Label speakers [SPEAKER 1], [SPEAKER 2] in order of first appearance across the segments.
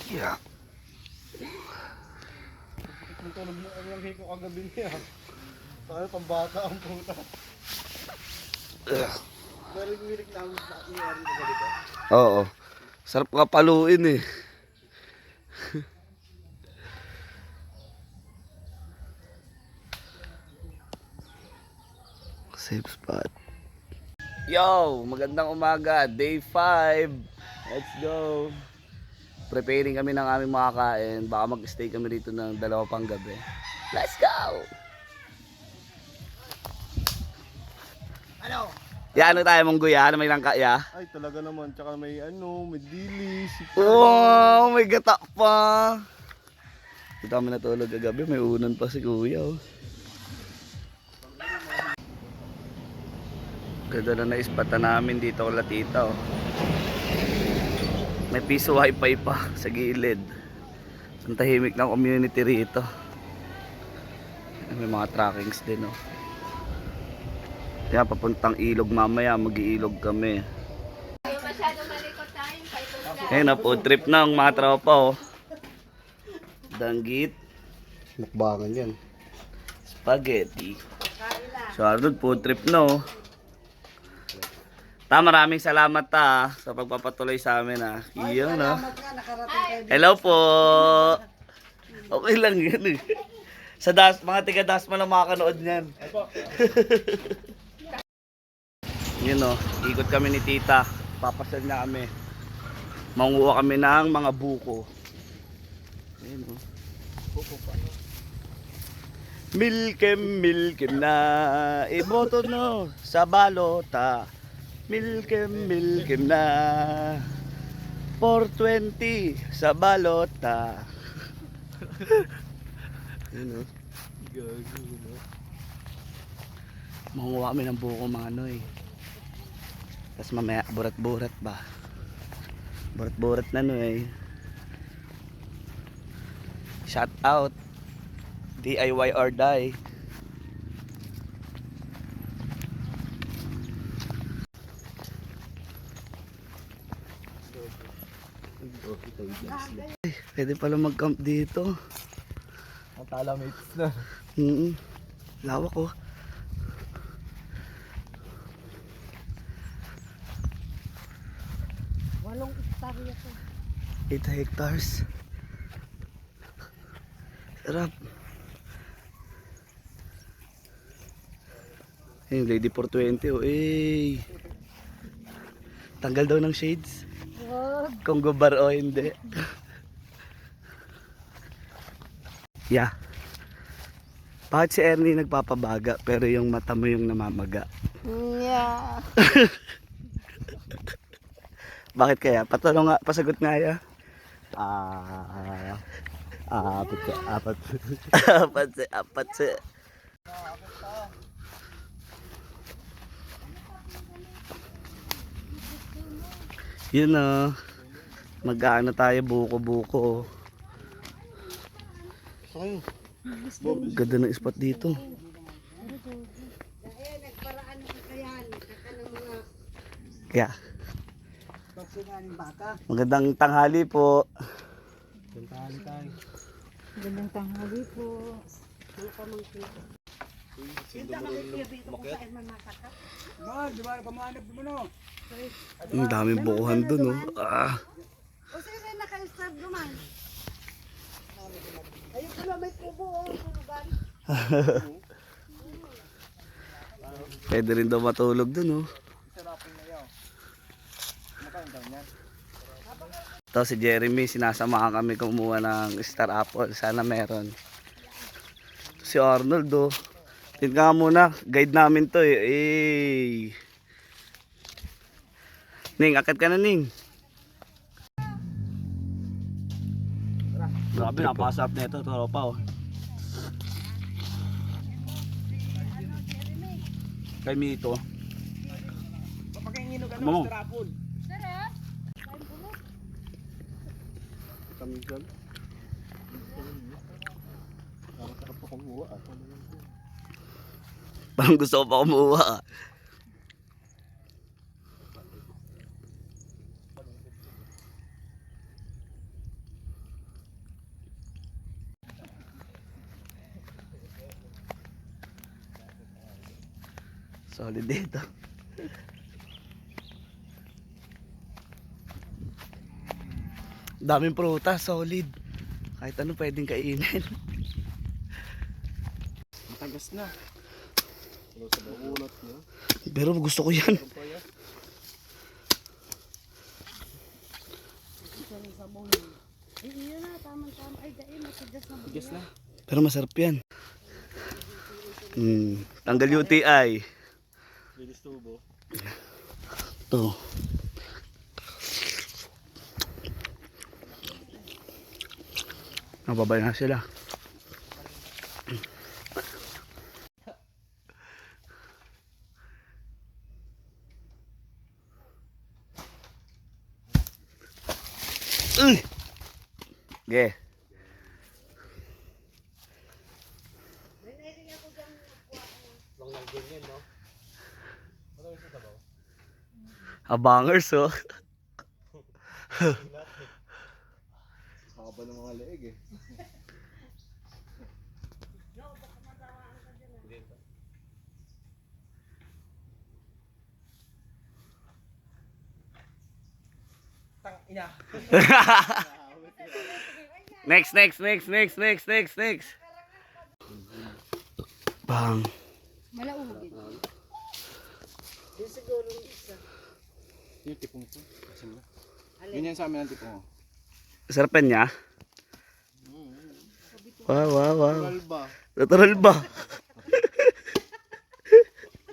[SPEAKER 1] Yeah.
[SPEAKER 2] Ang tulog mo ang hiko kagabi niya. Sana pambata ang puta. Pero yung milik namin na nangyari na ganito.
[SPEAKER 1] Oo. Sarap nga paluin eh. Safe spot. Yo, magandang umaga. Day 5. Let's go. Preparing kami ng aming makakain. Baka mag-stay kami dito ng 2 pang gabi. Let's go!
[SPEAKER 2] Ano?
[SPEAKER 1] Ya, ano tayo mong guya? Ano may langka ya?
[SPEAKER 2] Ay talaga naman. Tsaka may ano, may dilis.
[SPEAKER 1] Wow, may gata pa. Dito kami natulog kagabi. May unan pa si kuya. Oh. Ganda na naispatan namin dito kala tita. Oh. May piso wifi pa sa gilid. Ang tahimik ng community rito. May mga trackings din. Oh. Kaya papuntang ilog mamaya. Mag-iilog kami. Ayun na, food trip na ang mga tropa. Oh. Danggit. Mukbangan yan. Spaghetti. So Arnold, food trip na. Oh. Maraming salamat sa pagpapatuloy sa amin Iyon Hello po. Okay lang yan eh. Sa mga tiga Dasma lang makakanood niyan. Yun ikot kami ni tita. Papasal na kami. Manguha kami ng mga buko. Ayun Milkem na iboto no sa balota. Milkem na 420 sa balota. Yun Manguha kami ng buko mga noy. Tapos mamaya burat-burat ba. Burat-burat na noy. Shout out DIY or die. Ay, pwede pala mag-camp dito.
[SPEAKER 2] Ang talamates na.
[SPEAKER 1] Lawak oh.
[SPEAKER 3] Walong hektarya to.
[SPEAKER 1] 8 hectares. Sarap. Ayun, Lady 420 oh. Eh. Tanggal daw ng shades. Kung gubar o hindi. Yeah. Bakit si Ernie nagpapabaga pero yung mata mo yung namamaga?
[SPEAKER 3] Yeah.
[SPEAKER 1] Bakit kaya? Patanong nga, pasagot nga ya. Apat. Apat. Yun mag-ano tayo buko-buko.
[SPEAKER 2] Saan?
[SPEAKER 1] Ganda ng spot dito. Kaya. Magandang tanghali po.
[SPEAKER 3] Magandang tanghali po.
[SPEAKER 1] Ang daming bukuhan dun
[SPEAKER 3] O sige, naka-stab naman. Ayun pala may kubo.
[SPEAKER 1] Pwede rin daw matulog dun Ito si Jeremy, sinasamahan kami kumuha ng Star Apple. Sana meron. Si Arnold Tingnan nga muna, guide namin to eh. Ning, akit ka na Ning. Grabe, napakasarap na ito, tropa oh. Kay Mito. Ano mo?
[SPEAKER 2] Tamigal. Nakakasarap pa kumuha.
[SPEAKER 1] Parang gusto ko pa kumuha ah. Solid dito. Daming prutas, solid. Kahit ano pwedeng kainin.
[SPEAKER 2] Matagas na. Ano sa bakunat niya?
[SPEAKER 1] Pero gusto ko yan.
[SPEAKER 3] Ay, yun na, tama-tama. Ay, dahil matigas na.
[SPEAKER 2] Tigas na.
[SPEAKER 1] Pero masarap yan. Tanggal UTI.
[SPEAKER 2] Linis tubo.
[SPEAKER 1] Ito. Nababay na sila. Uy! Okay.
[SPEAKER 2] Long lang ganyan, no? Ano yung sabaw?
[SPEAKER 1] Abangers oh.
[SPEAKER 2] Haba ng mga leeg eh. Tang ina.
[SPEAKER 1] Next. Bang.
[SPEAKER 3] Malaugin.
[SPEAKER 2] Yung tipong ko. Asan na? Ganyan sa amin ang tipong.
[SPEAKER 1] Sarapan niya? Wow.
[SPEAKER 2] Tural ba?
[SPEAKER 1] Natural ba?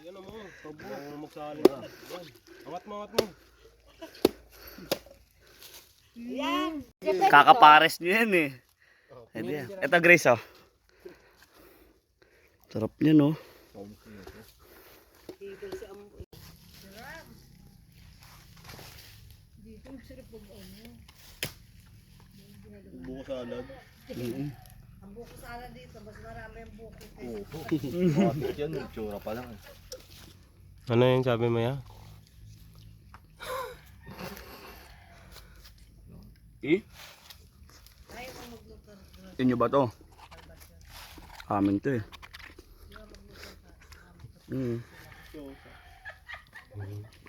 [SPEAKER 2] Yan mo. Tabo. Magsaling ka. Angat mo.
[SPEAKER 3] Yan.
[SPEAKER 1] Kakapares niyo yan eh. Ito Grace oh. Sarap niya no.
[SPEAKER 2] Buko salad.
[SPEAKER 3] Ang buko sana dito, mas marami ang buko.
[SPEAKER 2] Bakit yan? Tsura pa lang.
[SPEAKER 4] Ano yung sabi mo ya?
[SPEAKER 1] Inyo ba to? Amin to eh.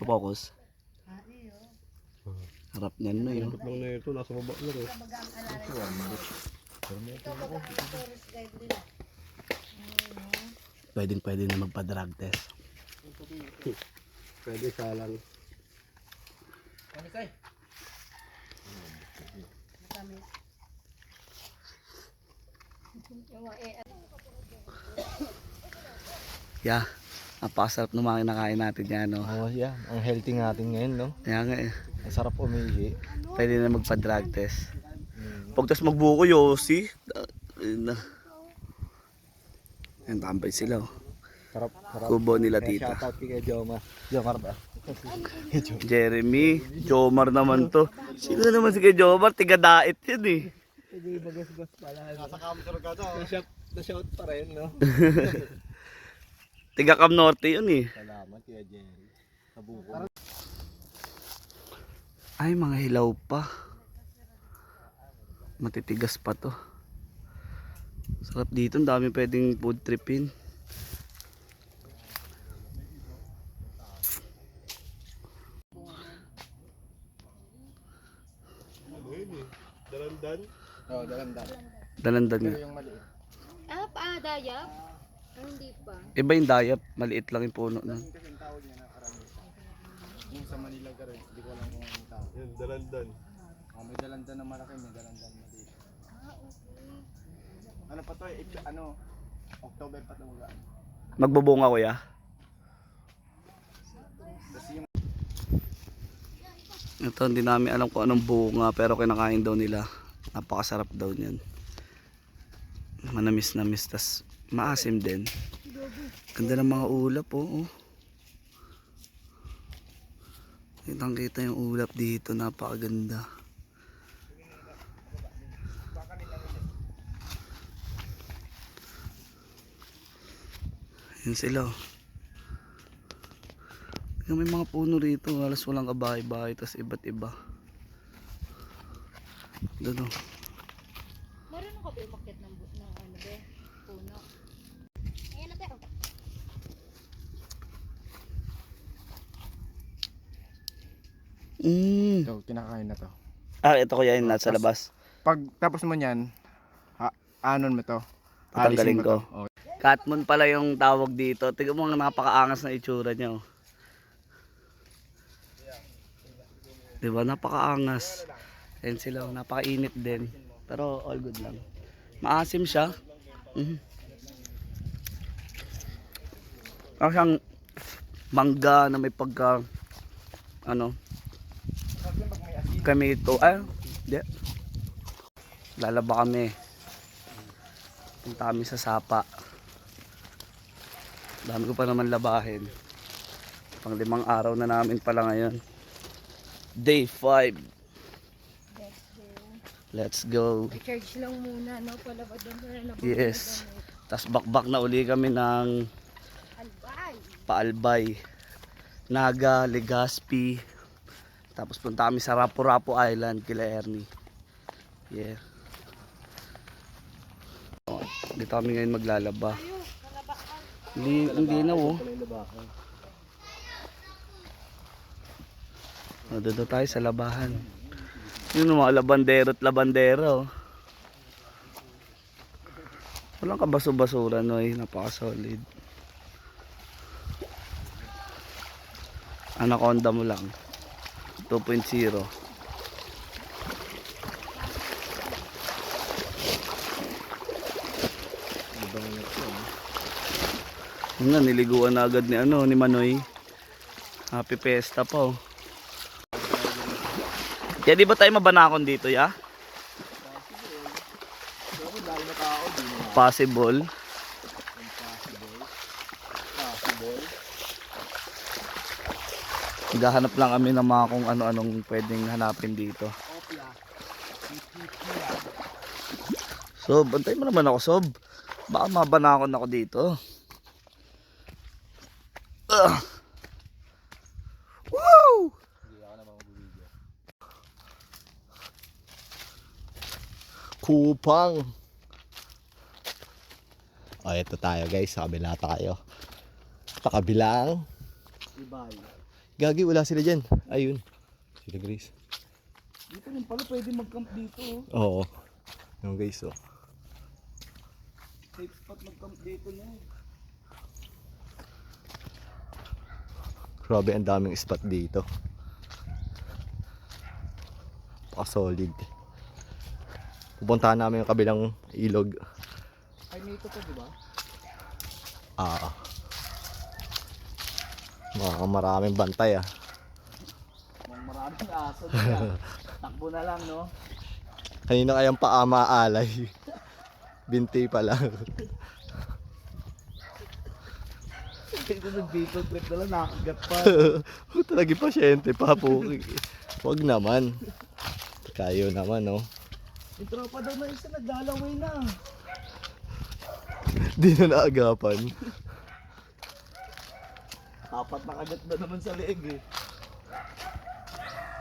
[SPEAKER 1] Focus. Harap niyan na yun.
[SPEAKER 2] Lang na ito. Nasa baba na rin.
[SPEAKER 1] Pwede na magpa-drug test.
[SPEAKER 2] Pwede salang.
[SPEAKER 1] Yeah. Napakasarap ng mga kinakain natin yan no.
[SPEAKER 4] Oh yeah, ang healthy natin ngayon no.
[SPEAKER 1] Kaya nga eh.
[SPEAKER 4] Ang sarap umihi.
[SPEAKER 1] Pwede na magpa-drug test. Pagtas magbuko Yossi. Yan tambay sila oh.
[SPEAKER 4] Sarap.
[SPEAKER 1] Kubo nila
[SPEAKER 4] Kaya
[SPEAKER 1] tita.
[SPEAKER 4] shoutout kay Jomar. Jomar ba?
[SPEAKER 1] Jeremy, Jomar naman to. Sino naman si kay Jomar? Tiga dait yun eh.
[SPEAKER 4] Hindi bagas-gas pala.
[SPEAKER 2] Nasa kamsur ka to.
[SPEAKER 4] Na-shout pa rin no.
[SPEAKER 1] Tiga Cam Norte yun eh.
[SPEAKER 4] Salamat kay Jerry. Sa buko.
[SPEAKER 1] Ay, mga hilaw pa. Matitigas pa to. Sarap dito, ang dami pwedeng food tripin.
[SPEAKER 2] Dalandan. Oo, dalandan.
[SPEAKER 1] Dalandan nga.
[SPEAKER 2] Yung maliit.
[SPEAKER 3] Dayap? Hindi pa.
[SPEAKER 1] Iba yung dayap, maliit lang yung puno nun.
[SPEAKER 2] Kasi yung tawag niya na karamihan. Yung sa Manila ka rin, hindi ko alam kung anong tawag. Yung dalandan. May dalandan na malaki, may dalandan na maliit.
[SPEAKER 3] Okay.
[SPEAKER 2] Ano pa to? Ano? October pa ito magaan.
[SPEAKER 1] Magbubunga kuya. Ito hindi namin alam kung anong bunga pero kinakain daw nila. Napakasarap daw niyan. Manamis-namis tas maasim din. Ganda ng mga ulap oh. Kitang-kita yung ulap dito, napakaganda. Yan sila. May mga puno rito, halos walang kabahay-bahay, tas iba't iba. Doon oh.
[SPEAKER 3] Marunong ka ba umakyat ng ano be? Puno. Ayan na be.
[SPEAKER 2] Ito, kinakain na to.
[SPEAKER 1] Ito kuya yung nasa labas.
[SPEAKER 2] Pag tapos mo niyan, anon mo to.
[SPEAKER 1] Tatanggalin
[SPEAKER 2] Alisin mo to.
[SPEAKER 1] ko. Catmon pala yung tawag dito. Tignan mo ang napakaangas na itsura niya oh. Diba? Napakaangas. Ayan sila, napakainit din. Pero all good lang. Maasim siya. Parang siyang mangga na may pagka kami ito. Hindi. Lalaba kami. Punta kami sa sapa. Dami ko pa naman labahin. Pang 5 araw na namin pala ngayon. Day 5. Let's go.
[SPEAKER 3] I-charge lang muna, no? Palabad doon.
[SPEAKER 1] Yes. Tas bakbak na uli kami ng
[SPEAKER 3] Albay.
[SPEAKER 1] Paalbay, Naga, Legazpi. Tapos punta kami sa Rapu-Rapu Island kila Ernie. Yeah. Dito kami ngayon maglalaba. Hindi na oh. Doon tayo sa labahan. Yun mga labandero at labandera oh. Walang kabaso-basura no eh. Napaka-solid. Anaconda mo lang. 2.0. Yun nga, niliguan na agad ni ni Manoy. Happy Fiesta pa oh. Kaya di ba tayo mabanakon dito ya? Possible. Naghahanap lang kami ng mga kung ano-anong pwedeng hanapin dito. Sob, antay mo naman ako Sob. Baka mabanakon ako dito. Woo!
[SPEAKER 4] Kupang. O, ito tayo guys. Sa kabila tayo. Sa kabilang. Gagi, wala sila dyan. Ayun. Sila Grace.
[SPEAKER 1] Dito rin pala pwede mag-camp dito.
[SPEAKER 4] Oo. Yung guys, oh.
[SPEAKER 1] Safe spot mag-camp dito na.
[SPEAKER 4] Grabe, ang daming spot dito. Solid. Pupuntahan namin yung kabilang ilog.
[SPEAKER 1] Ay, may ito to, di ba?
[SPEAKER 4] Maraming bantay ah.
[SPEAKER 1] Maraming aso na. Takbo na lang, no?
[SPEAKER 4] Kanina kayang paa maalay. Binti pa lang.
[SPEAKER 1] Ito nag-dito trip na lang, nakagat pa.
[SPEAKER 4] Talaga pasyente pa po. Huwag naman. Kayo naman, no?
[SPEAKER 1] Yung tropa daw na isa naglalaway na.
[SPEAKER 4] Di na naagapan.
[SPEAKER 1] Apat na kagat na naman sa leeg eh.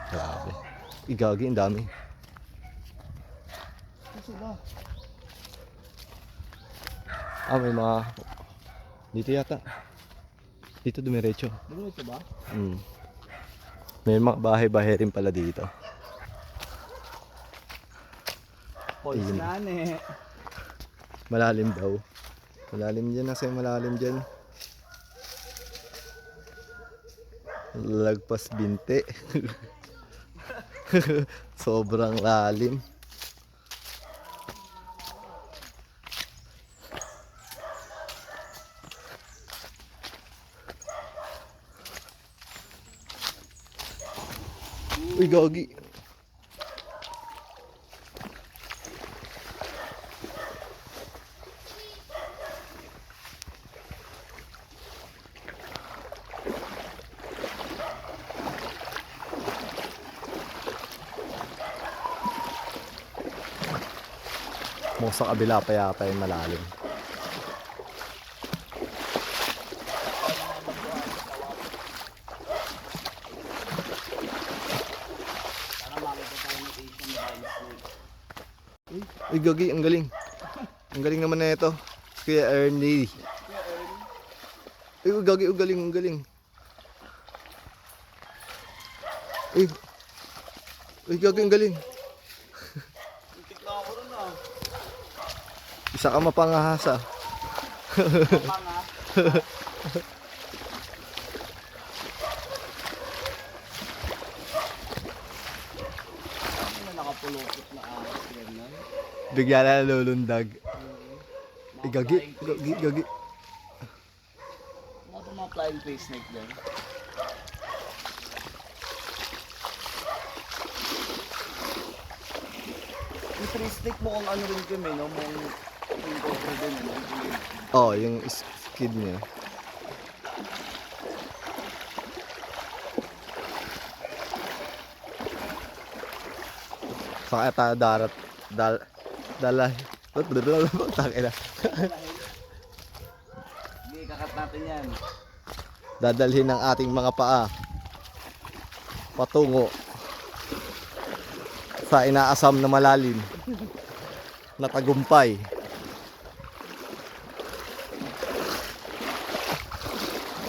[SPEAKER 4] Grabe. Igagi, ang dami.
[SPEAKER 1] Kasi ba?
[SPEAKER 4] May mga... Dito yata. Dito dumiretso.
[SPEAKER 1] Diretso ba?
[SPEAKER 4] May mga bahay-bahay rin pala dito.
[SPEAKER 1] Poison na eh.
[SPEAKER 4] Malalim daw. Malalim dyan. Nasa yung malalim dyan. Lagpas binti. Sobrang lalim. Uy, gagi. Mukhang sa kabila pa yata yung malalim. Uy, gagi, ang galing. Ang galing naman na ito. Kuya Ernie. Uy, gagi, ang galing, ang galing. Uy, uy, gagi, ang galing. Isa ka mapangahasa.
[SPEAKER 1] Nakapulukot na ahas yan na.
[SPEAKER 4] Bigla na nalulundag. Eh, gagi, gagi, gagi.
[SPEAKER 1] Mga flying face snake dyan. Yung tree snake mo kung ano rin kami, no? Yung cover din, no?
[SPEAKER 4] Oh, yung skid niya. Saka tayo Takina.
[SPEAKER 1] Hindi, kakat natin yan.
[SPEAKER 4] Dadalhin ng ating mga paa patungo sa inaasam na malalim na tagumpay.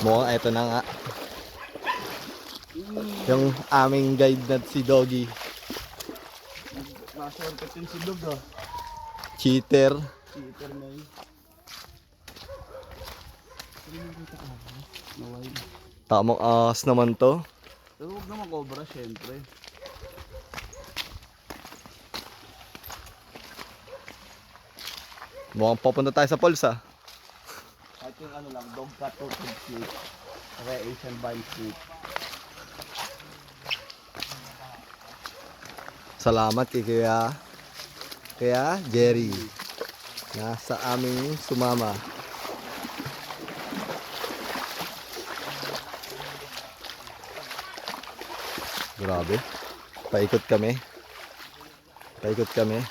[SPEAKER 4] Mukhang eto na nga yung aming guide na si Doggy.
[SPEAKER 1] Naka-shortcut yung silog, ah.
[SPEAKER 4] Cheater.
[SPEAKER 1] Cheater na yun. Naway.
[SPEAKER 4] Tamang ahas naman to.
[SPEAKER 1] Pero huwag naman cobra, syempre.
[SPEAKER 4] Mukhang papunta tayo sa falls, ah.
[SPEAKER 1] Kahit yung ano lang, dog cat or pig snake. Kaya Asian vine snake.
[SPEAKER 4] Salamat kay Kuya Jerry na sa aming sumama. Grabe. Paikot kami. Paikot kami.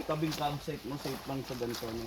[SPEAKER 1] Tabing campsite mo, safe lang sa ganito, no?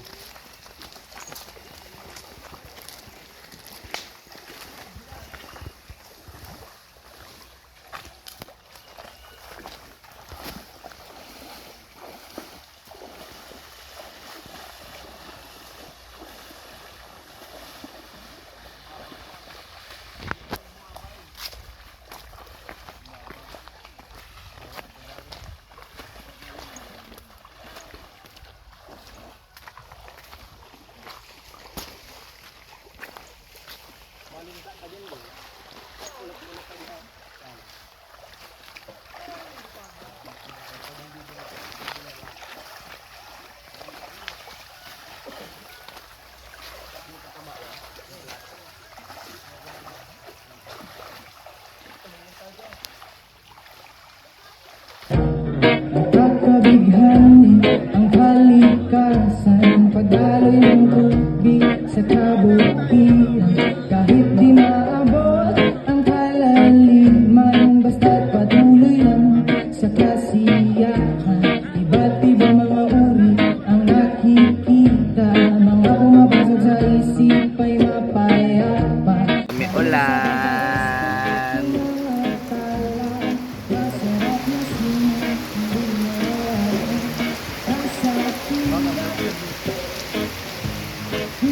[SPEAKER 5] Kabighani ang kalikasan, pagdaloy ng tubig sa kabutihan. Kahit di maabot ang kalaliman, basta't patuloy lang sa kasiyahan. Iba't ibang mga uri ang nakikita, mga pumapasok sa isip ay mapayapa.
[SPEAKER 1] May ulan.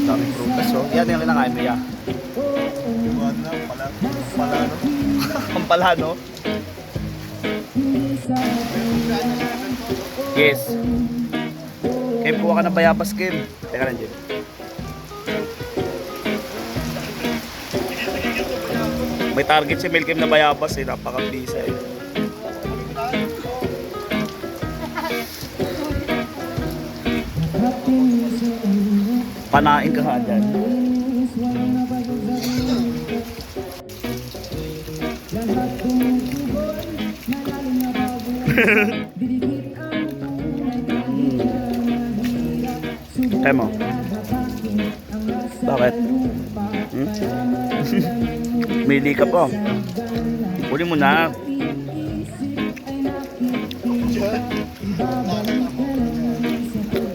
[SPEAKER 1] Daming prutas, oh. Yan yung kinakain mo, ya. Pampalano. Yes. Kim, kuha ka ng bayabas, Kim. Teka lang, Jim. May target si Mel Kim na bayabas, eh. Napakabisa, eh. Panain ka nga dyan. Kaya mo? Bakit? Hmm? Mili ka po. Uli mo na.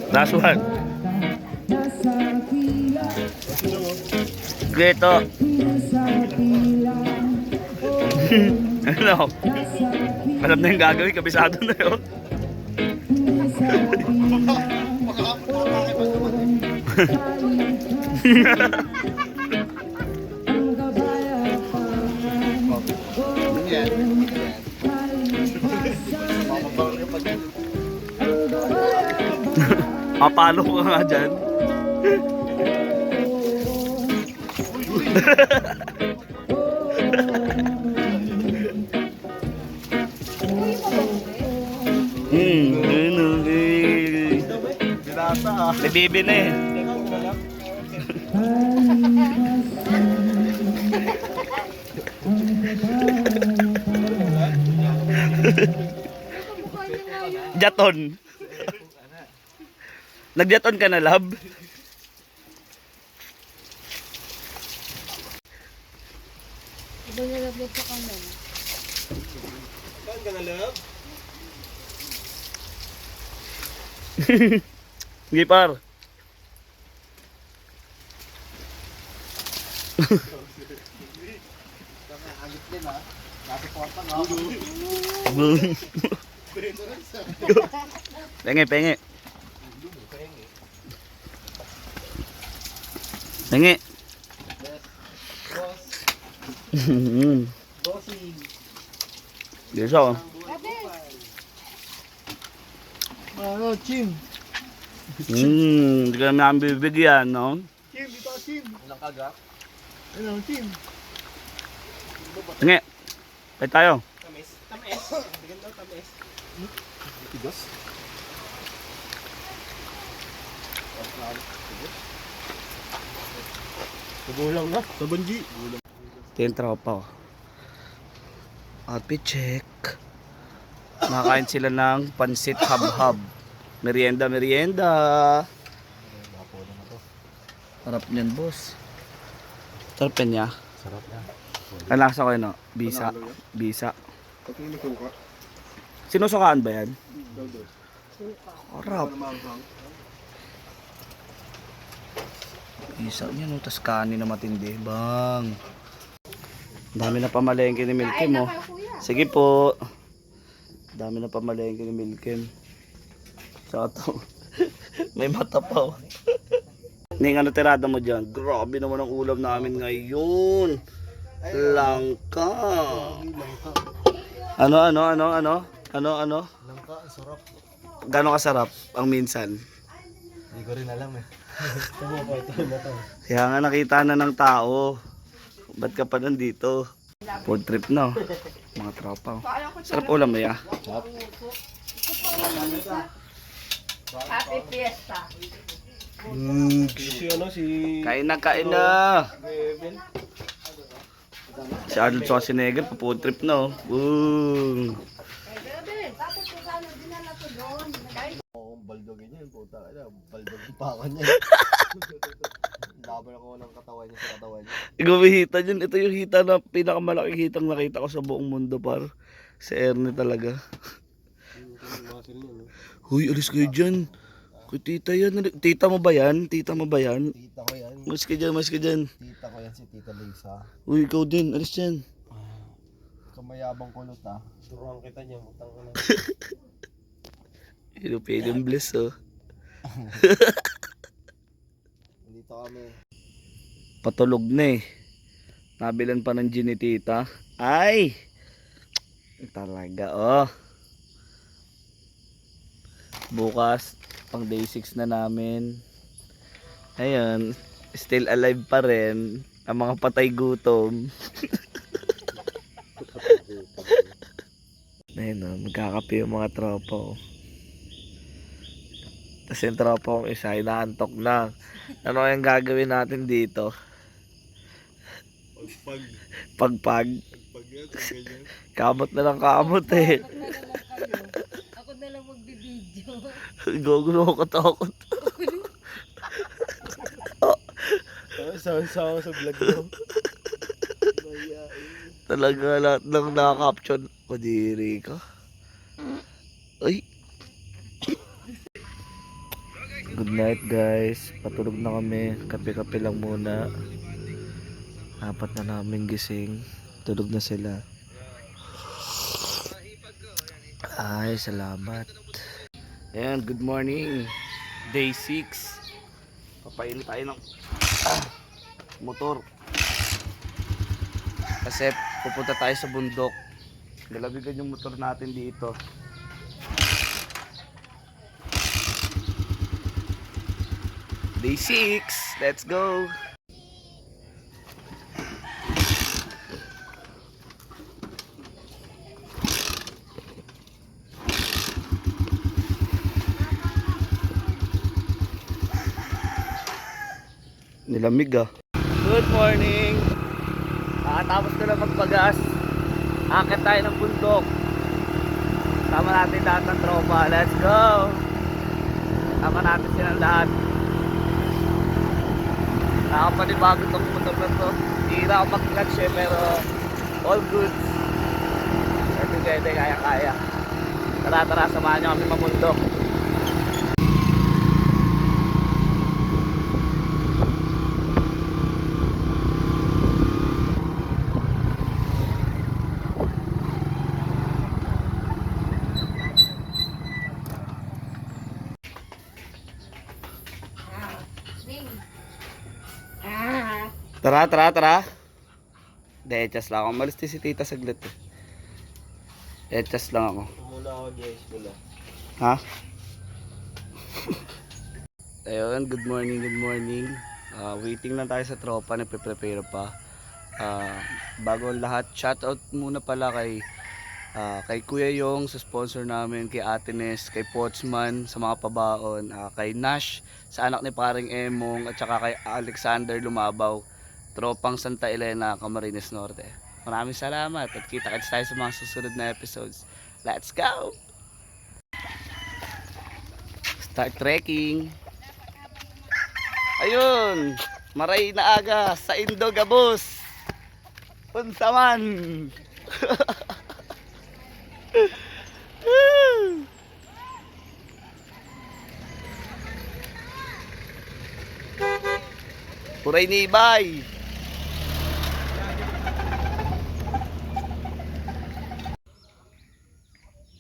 [SPEAKER 1] Last one. Greto. Ano? Alam na yung gagawin, kabisado na yun. Mapalo ka nga dyan. May bibi na eh. Jaton. Nagjaton ka na, lab?
[SPEAKER 3] Iba nilagyan sa kanan.
[SPEAKER 4] Saan ka na, love?
[SPEAKER 1] Hindi par. Penge, penge. Penge. Dito ako.
[SPEAKER 2] Ano, Chim?
[SPEAKER 1] Hindi ka namin bibigyan, no?
[SPEAKER 2] Chim, dito ka, Chim.
[SPEAKER 4] Walang kaga.
[SPEAKER 2] Ano, Chim?
[SPEAKER 1] Penge. Pwede tayo.
[SPEAKER 4] Tamis. Tamis. Bigyan daw, tamis. Tigas. Sabulang na. Sabunji.
[SPEAKER 1] Ito yung tropa ko. Outfit check. Nakain sila ng pansit hab-hab. Merienda, merienda. Sarap niyan, boss. Sarap yan niya.
[SPEAKER 4] Sarap na.
[SPEAKER 1] Ang lasa ko yun, no? Bisa. Bisa. Sinusukaan ba yan? Sarap. Bisa niya, no? Tapos kanin na matindi. Bang. Dami na pamalengke ni Milky mo. Sige po. Dami na pamalengke ni Milky. Saka to. May mata pa. Ning, ano tirada mo dyan? Grabe naman ang ulam namin ngayon. Langka. Ano?
[SPEAKER 4] Langka, sarap.
[SPEAKER 1] Gano'ng kasarap ang minsan?
[SPEAKER 4] Hindi ko rin alam eh.
[SPEAKER 1] Kaya nga nakita na ng tao. Ba't ka pa nandito? Food trip na. Mga tropa. Sarap ulam mo ya.
[SPEAKER 3] Happy Fiesta.
[SPEAKER 1] Kain na. Si Arnold Schwarzenegger pa food trip na. Boom.
[SPEAKER 4] Baldogin yun, puta ka na. Baldogin pa ako niya. Laban ako ng katawan niya sa katawan niya.
[SPEAKER 1] Gumihita dyan. Ito yung hita na pinakamalaking hitang nakita ko sa buong mundo par. Si Ernie talaga. Huy, alis kayo dyan. Kay tita yan. Tita mo ba yan?
[SPEAKER 4] Tita ko yan.
[SPEAKER 1] Mas ka dyan.
[SPEAKER 4] Tita ko yan si Tita Lisa.
[SPEAKER 1] Uy, ikaw din. Alis dyan.
[SPEAKER 4] Kamayabang kulot ah. Turuan kita niya, butang ko na.
[SPEAKER 1] Pilipinong bliss, oh.
[SPEAKER 4] Dito kami.
[SPEAKER 1] Patulog na eh. Nabilan pa ng gin ni tita. Ay! Talaga, oh. Bukas, pang day 6 na namin. Ayun, still alive pa rin. Ang mga patay gutom. Ayun, oh, magkakape yung mga tropa, oh. Tapos yung tropa kong isa, inaantok lang. Ano yung gagawin natin dito? Pagpag. Kamot na lang kamot eh.
[SPEAKER 3] Ako na lang magbibideo.
[SPEAKER 1] Gugulo ko takot.
[SPEAKER 2] Sawa sa vlog mo.
[SPEAKER 1] Talaga lahat ng nakaka-caption. Kadiri ka. Ay. Good night guys. Patulog na kami. Kape-kape lang muna. Apat na namin gising. Tulog na sila. Ay, salamat. Ayan, good morning. Day 6. Papainit tayo ng motor. Kasi pupunta tayo sa bundok. Lalabigan yung motor natin dito. Day 6. Let's go. Nilamig ah. Good morning. Nakatapos ko na magpagas. Akit tayo ng bundok. Tama natin lahat ng tropa. Let's go. Tama natin silang lahat. Nakapanibago tong motor na to. Hira ako mag-clutch eh, pero all good. Pwede, kaya-kaya. Tara, samahan nyo kami mamundok. Tara. Dechas lang ako. Malis si tita saglit eh. Dechas lang ako.
[SPEAKER 2] Mula ako guys, mula.
[SPEAKER 1] Ha? Ayun, good morning. Waiting lang tayo sa tropa, nagpe-prepare pa. Bago ang lahat, shoutout muna pala kay Kuya Yong sa sponsor namin, kay Ate Nes, kay Potsman sa mga pabaon, kay Nash sa anak ni paring Emong, at saka kay Alexander Lumabaw, tropang Santa Elena, Camarines Norte. Maraming salamat at kita-kits tayo sa mga susunod na episodes. Let's go! Start trekking. Ayun, maray na aga sa Indo Gabos. Unsa man. Puray ni Ibay.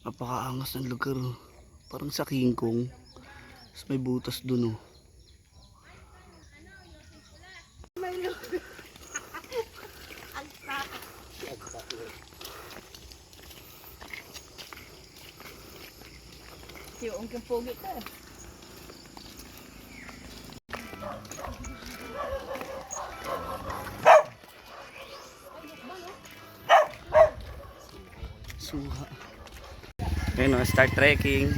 [SPEAKER 1] Napakaangas ng lugar. Parang sa King Kong. Tapos may butas dun oh.
[SPEAKER 3] Yung kang pogi ka.
[SPEAKER 1] Suha. Ayun o, start trekking.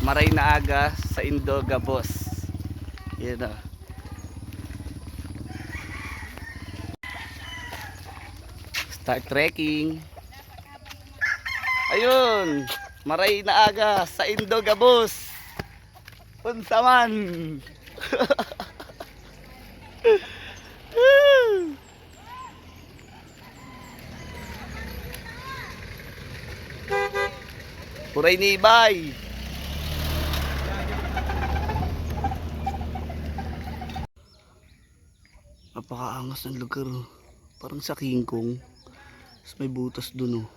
[SPEAKER 1] Maray na aga sa Indo Gabos. Yan o. Start trekking. Ayun, maray na aga sa Indo Gabos. Unsa man. Puray ni Ibay. Napakaangas ng lugar. Parang sa King Kong. Tapos may butas dun oh.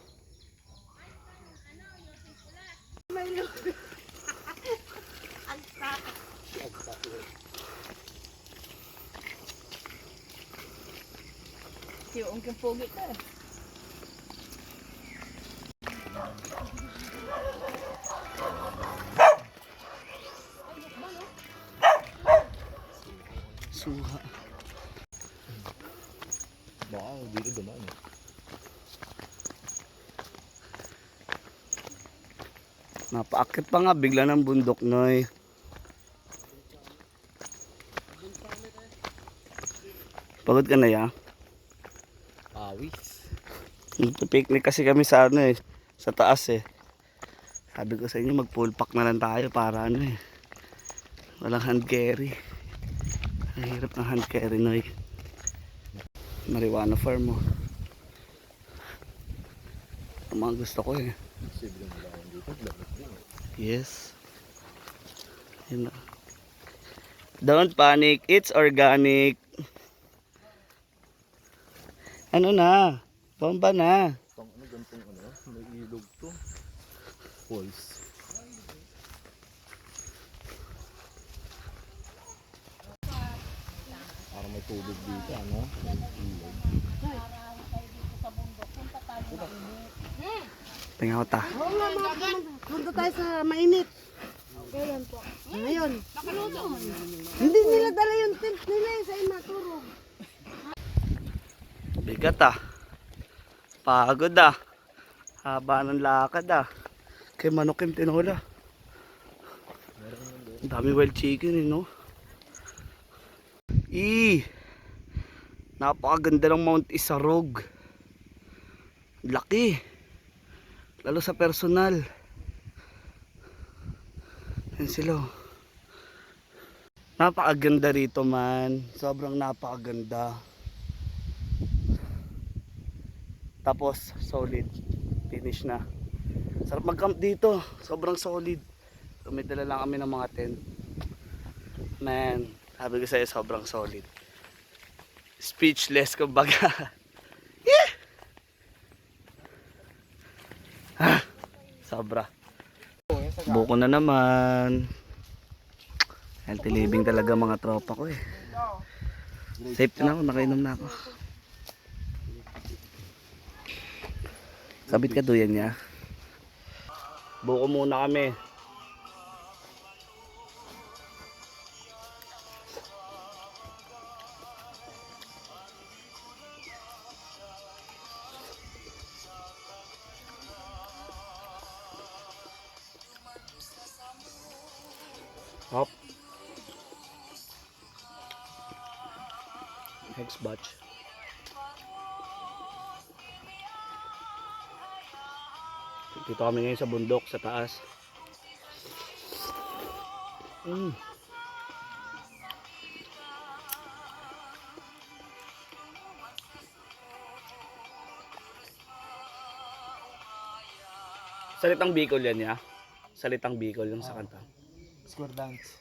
[SPEAKER 3] Yung kang pogi ka.
[SPEAKER 1] Suha.
[SPEAKER 4] Baka dito dumaan eh.
[SPEAKER 1] Napaakit pa nga bigla ng bundok noy. Pagod ka na ya?
[SPEAKER 4] Awis.
[SPEAKER 1] Picnic kasi kami sa ano eh, sa taas eh. Sabi ko sa inyo mag full pack na lang tayo para ano eh. Walang hand carry. Ang hirap ng hand carry Noy. Marijuana farm mo. Ang mga gusto ko eh. Yes. Yun na. Don't panic, it's organic. Ano na? Bomba na.
[SPEAKER 4] Pang ano, gantong ano, may ilog to. Falls. Parang may tubig dito, ano? May ilog.
[SPEAKER 1] Tingnan ko ta.
[SPEAKER 6] Punta tayo sa mainit. Ngayon. Hindi nila dala yung tent nila sa imaturog.
[SPEAKER 1] Bigat ah. Pagod ah. Haba ng lakad ah. Kay Manokim tinola. Ang dami wild chicken eh no. Napakaganda ng Mount Isarog. Laki. Lalo sa personal. Yan sila. Napakaganda rito man. Sobrang napakaganda. Tapos solid. Finish na. Sarap mag-camp dito. Sobrang solid. Tumidala lang kami ng mga tent. Man, sabi ko sa'yo sobrang solid. Speechless kumbaga. Yeah! Ah, sobra. Buko na naman. Healthy living talaga mga tropa ko eh. Safe na ako, nakainom na ako. Sabit ka duyan niya. Buko muna kami. Hop. Next batch. Dito kami ngayon sa bundok, sa taas. Salitang Bicol yan ya. Salitang Bicol yung sa kanta.
[SPEAKER 2] Square dance.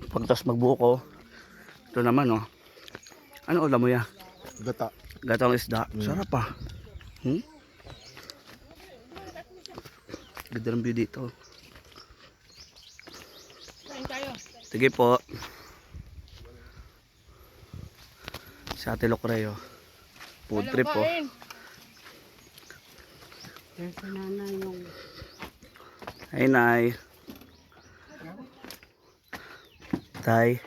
[SPEAKER 1] Pagtas magbuko. Ito naman oh. Ano ulam mo ya?
[SPEAKER 2] Gata.
[SPEAKER 1] Gatang isda. Sarap pa. Ganda ng view dito. Sige po. Sa Ate Locreo. Food trip po.
[SPEAKER 6] Yan si nanay yung
[SPEAKER 1] Hi Nay. Tay.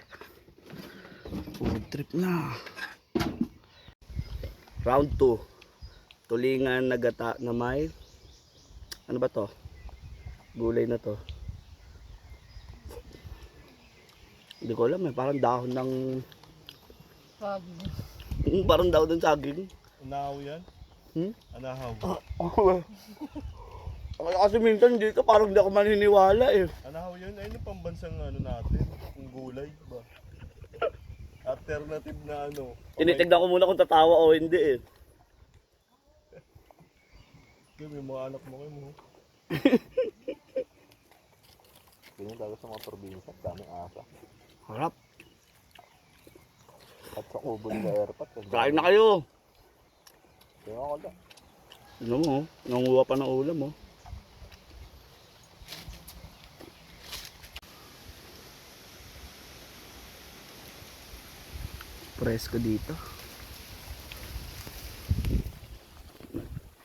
[SPEAKER 1] Food trip na. Round 2. Tulingan na gata na may ano ba to? Gulay na to. Hindi ko alam eh. Parang dahon ng parang dahon ng saging.
[SPEAKER 2] Anahaw yan? Anahaw.
[SPEAKER 1] Kasi minsan dito parang hindi ako maniniwala eh.
[SPEAKER 2] Anahaw yun? Ayun yung pambansang ano natin. Yung gulay ba? Alternative na ano.
[SPEAKER 1] Tinitignan ko muna kung tatawa o hindi eh.
[SPEAKER 2] Yung mga anak mo kayo mo.
[SPEAKER 4] Ganyan talaga sa mga probinsya, daming asa.
[SPEAKER 1] Harap.
[SPEAKER 4] At sa ubod na airpot.
[SPEAKER 1] Kain na kayo.
[SPEAKER 4] Kaya ako lang.
[SPEAKER 1] Ano mo? Nanguha pa ng ulam mo. Presko dito.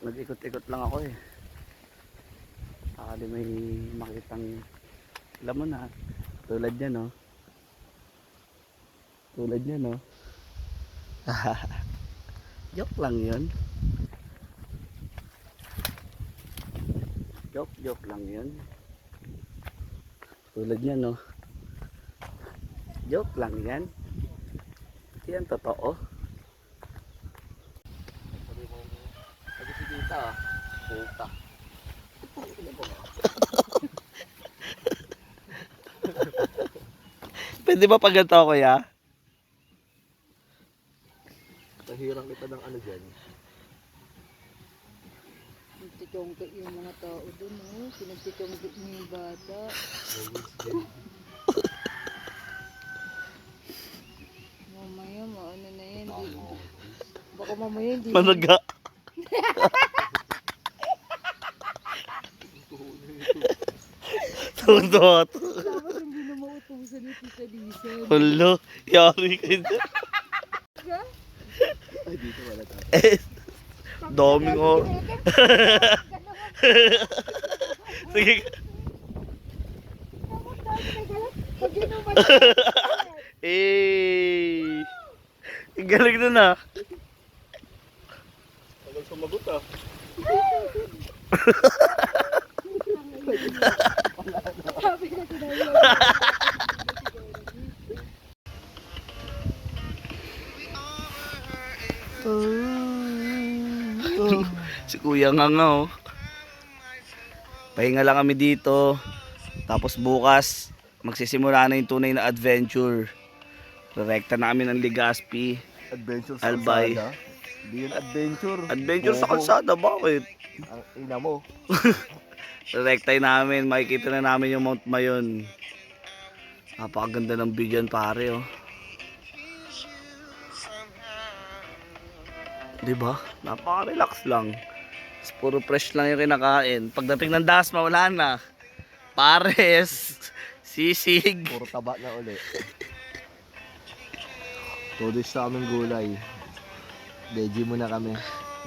[SPEAKER 1] Nag-ikot-ikot lang ako eh. Baka di may makitang lamon ha. Tulad niya no. Tulad niya no. Joke lang yun. Joke lang yun. Tulad niya no. Joke lang yan. Yan totoo. Sabi si tita, puta. Pwede ba pag ganito, kuya?
[SPEAKER 4] Nahirang kita ng ano dyan.
[SPEAKER 3] Pinagtitongkit yung mga tao dun, oh. Pinagtitongkit mo yung bata. Mamaya, maano na yan. Baka mamaya hindi.
[SPEAKER 1] Managa. Tuto.
[SPEAKER 3] Dapat hindi na mautusan ni Tita Lisa.
[SPEAKER 1] Hulo. Yari kayo dyan.
[SPEAKER 4] Ay, dito wala tayo.
[SPEAKER 1] Daming or. Sige.
[SPEAKER 3] Pag inuman
[SPEAKER 1] Eh. Ang galing nun ah.
[SPEAKER 4] Tagal sumagot ah.
[SPEAKER 3] sabi na tinayo.
[SPEAKER 1] Si Kuya nga oh. Pahinga lang kami dito. Tapos bukas magsisimula na yung tunay na adventure. Direkta na kami ng Legazpi.
[SPEAKER 4] Adventure sa
[SPEAKER 1] Albay.
[SPEAKER 4] kalsada. Hindi yun adventure.
[SPEAKER 1] Adventure sa
[SPEAKER 4] Bobo.
[SPEAKER 1] kalsada, bakit?
[SPEAKER 4] Ang ina mo.
[SPEAKER 1] Direktay namin, makikita na namin yung Mount Mayon. Napakaganda ng view dyan, pare oh. Diba? Napaka-relax lang. Tapos puro fresh lang yung kinakain. Pagdating ng Dasma, wala na. Pares, sisig.
[SPEAKER 4] Puro taba na uli. Todo sa aming gulay. Veggie muna kami.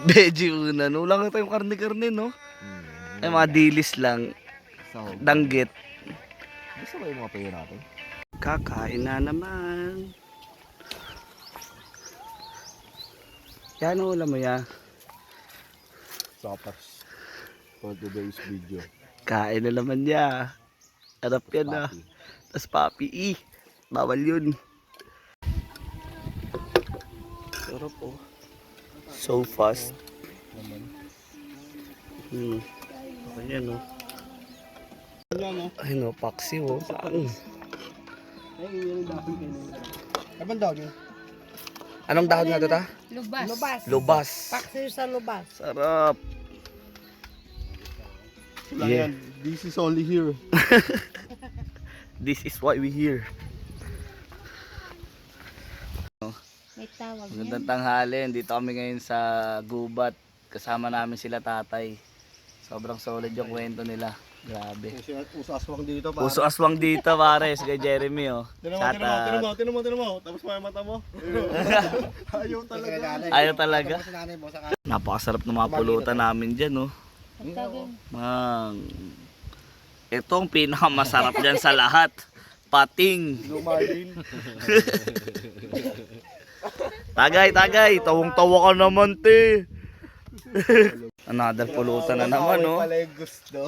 [SPEAKER 1] Veggie una. No lang tayong karne-karne, no? Ay, mga dilis lang.
[SPEAKER 4] Sahog.
[SPEAKER 1] Danggit.
[SPEAKER 4] Gusto ba yung mga payo natin?
[SPEAKER 1] Kakain na naman. Yan o, ulam mo ya.
[SPEAKER 4] Sopas. For today's video.
[SPEAKER 1] Kain na naman niya. Harap yan ah.
[SPEAKER 4] Papi.
[SPEAKER 1] Tas papi, bawal yun. Sarap oh. So fast. Ayan oh. Ay no, paksiw oh. Saan?
[SPEAKER 2] Abang dog yun.
[SPEAKER 1] Anong dahon nga ito ta?
[SPEAKER 3] Lubas.
[SPEAKER 6] Lubas.
[SPEAKER 1] Lubas.
[SPEAKER 6] Paksiw sa lubas.
[SPEAKER 1] Sarap.
[SPEAKER 4] Wala
[SPEAKER 1] Yeah.
[SPEAKER 4] yan. This is only here.
[SPEAKER 1] This is why we here.
[SPEAKER 3] May tawag yan.
[SPEAKER 1] Magandang tanghali. Dito kami ngayon sa Gubat. Kasama namin sila tatay. Sobrang solid yung kwento nila. Grabe.
[SPEAKER 4] Puso aswang dito pa.
[SPEAKER 1] Puso aswang dito pare. Si Jeremy oh. Shout out.
[SPEAKER 4] Tinan mo. Tapos may mata mo. Ayaw talaga.
[SPEAKER 1] Ayaw talaga. Napakasarap ng mga pulutan namin dyan oh.
[SPEAKER 3] Ang tawag.
[SPEAKER 1] Mang. Ito ang pinakamasarap dyan sa lahat. Pating.
[SPEAKER 4] Lumalin.
[SPEAKER 1] Tagay. Tawang-tawa ka naman te. Another pulutan na naman no.
[SPEAKER 4] Pala yung gusto.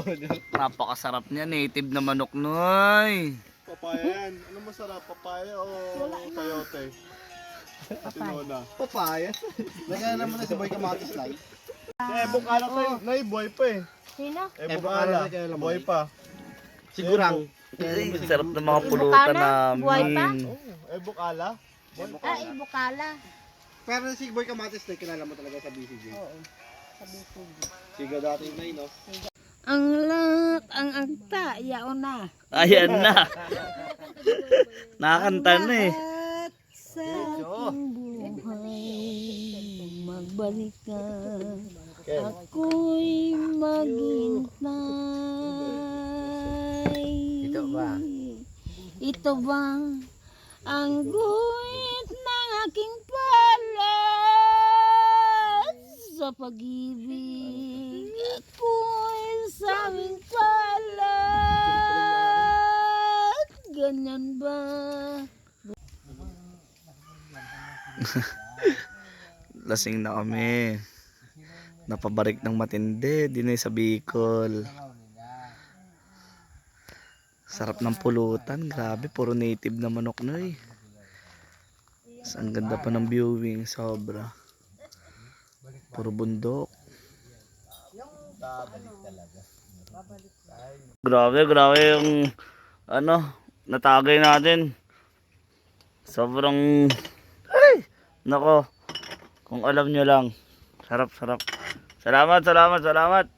[SPEAKER 1] Napakasarap niya. Native na manok noy.
[SPEAKER 4] Papaya yan. Ano masarap? Papaya o sayote? Tinola. Papaya?
[SPEAKER 2] Lagyan naman na si Boy Kamatis Light.
[SPEAKER 4] Bukala tayo. Nay, boy pa eh.
[SPEAKER 3] Sino?
[SPEAKER 4] Bukala. Boy pa.
[SPEAKER 2] Sigurang.
[SPEAKER 1] Ay, sarap ng mga pulutan
[SPEAKER 3] Buhay pa?
[SPEAKER 1] namin.
[SPEAKER 4] Bukala?
[SPEAKER 3] Ah, ibukala.
[SPEAKER 2] Pero si Boy Kamatis Light, kilala mo talaga sa BCG.
[SPEAKER 3] Oo. Sabi ko.
[SPEAKER 2] Siga dati yung no?
[SPEAKER 6] Ang lat, ang agta, yaon na.
[SPEAKER 1] Ayan na. Nakakanta na eh.
[SPEAKER 6] At sa aking buhay, magbalik ka. Ako'y maghintay.
[SPEAKER 2] Ito ba?
[SPEAKER 6] Ito ba ang guhit ng aking palad sa pag-ibig? Ako'y sa aming palad. Ganyan ba?
[SPEAKER 1] Lasing na kami. Napabarik ng matindi. Di na sa Bicol. Sarap ng pulutan. Grabe, puro native na manok na eh. Ang ganda pa ng viewing, sobra. Puro bundok. Grabe yung natagay natin. Sobrang nako. Kung alam nyo lang. Sarap. Salamat.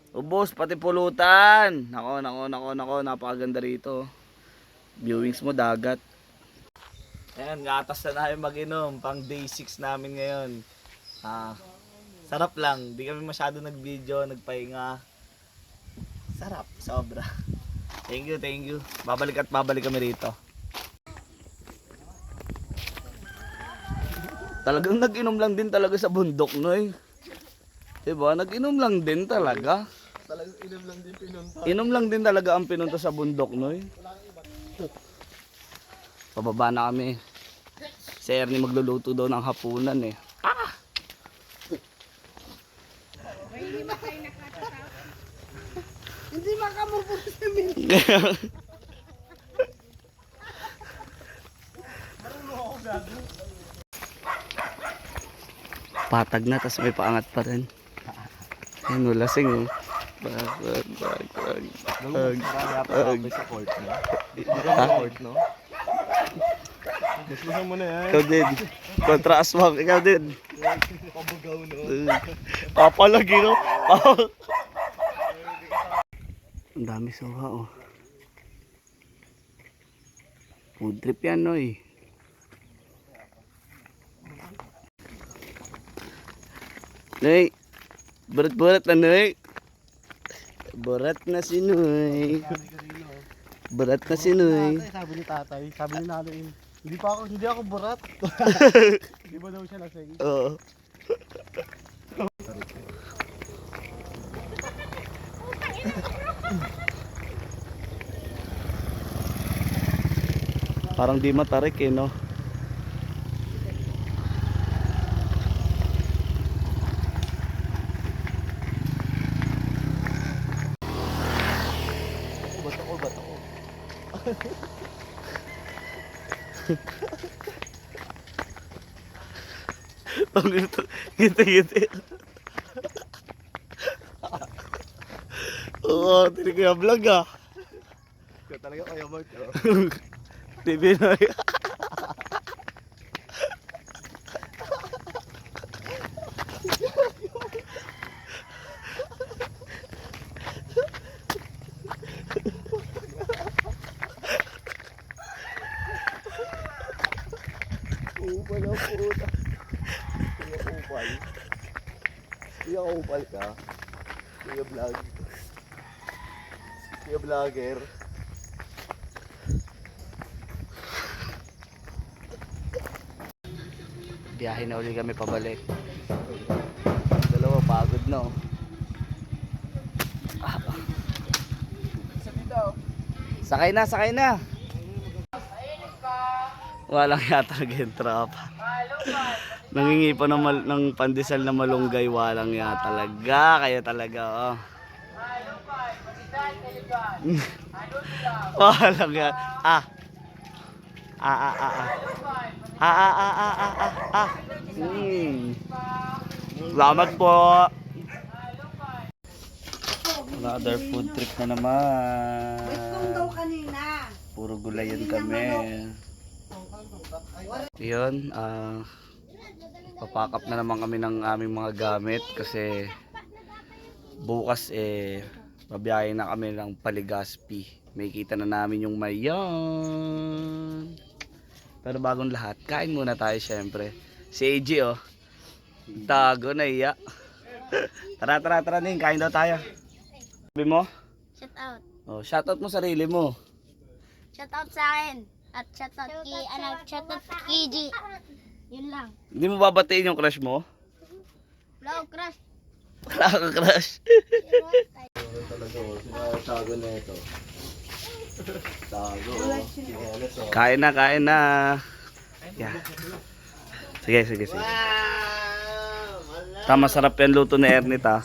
[SPEAKER 1] Ubos pati pulutan. Nako, napakaganda rito. Viewings mo dagat. Ayan, gatas na namin mag-inom. Pang day 6 namin ngayon. Sarap lang. Di kami masyado nag-video, nagpahinga. Sarap, sobra. Thank you. Babalik kami rito. Talagang nag-inom lang din talaga sa bundok, Noy. Diba? Nag-inom lang din talaga.
[SPEAKER 4] Talagang inom lang din pinunta.
[SPEAKER 1] Inom lang din talaga ang pinunta sa bundok, Noy. Pababa na kami. Si Ernie magluluto daw ng hapunan eh.
[SPEAKER 6] Hindi makamupos namin.
[SPEAKER 1] Patag na, tas may paangat pa rin. Ayun, lasing eh. Bag.
[SPEAKER 4] Sa court, no? Di ka sa court, no? Gusto mo na yan.
[SPEAKER 1] Ikaw din. Kontra aswang, ikaw din.
[SPEAKER 4] Pabugaw, no?
[SPEAKER 1] Papalagi, no? Ang dami soha, oh. Food trip yan, Noy. Noy, burat na, Noy. Burat na si Noy.
[SPEAKER 2] Sabi ni tatay, sabi ni nanay, hindi ako burat. Hindi ba daw siya lasing?
[SPEAKER 1] Oo. Parang di matarik eh, no?
[SPEAKER 4] Bato ko.
[SPEAKER 1] Giti. Oo, tinig ko yung vlog ah.
[SPEAKER 4] Ikaw talaga kaya mag, no?
[SPEAKER 1] TV na yun.
[SPEAKER 4] Upal ang puta. Kuya upal ka. Kuya vlog. Kuya vlogger.
[SPEAKER 1] Biyahe na uli kami pabalik. Dalawa pagod na oh. Sakay na. Walang yata yung tropa. Nangingi pa ng pandesal na malunggay, walang ya talaga. Kaya talaga oh. Walang ya. Salamat po. Another food trip na naman.
[SPEAKER 6] Kung daw kanina.
[SPEAKER 1] Puro gulayan kami. Yun, papakap na naman kami ng aming mga gamit kasi bukas babiyahe na kami ng Paligaspi. May kita na namin yung mayon. Pero bagong lahat, kain muna tayo syempre. Si AJ oh, tago na iya. Tara ning, kain daw tayo. Sabi mo?
[SPEAKER 3] Shout out.
[SPEAKER 1] Oh, shoutout mo sarili mo.
[SPEAKER 3] Shout out sa akin. At shout out kay G. Yun lang.
[SPEAKER 1] Hindi mo babatiin yung crush mo?
[SPEAKER 3] Vlog crush.
[SPEAKER 1] Wala kang crush.
[SPEAKER 4] Talaga, tago na ito. Tago.
[SPEAKER 1] Kain na. Yeah. Sige. Tama, sarap yan luto ni Ernit ah.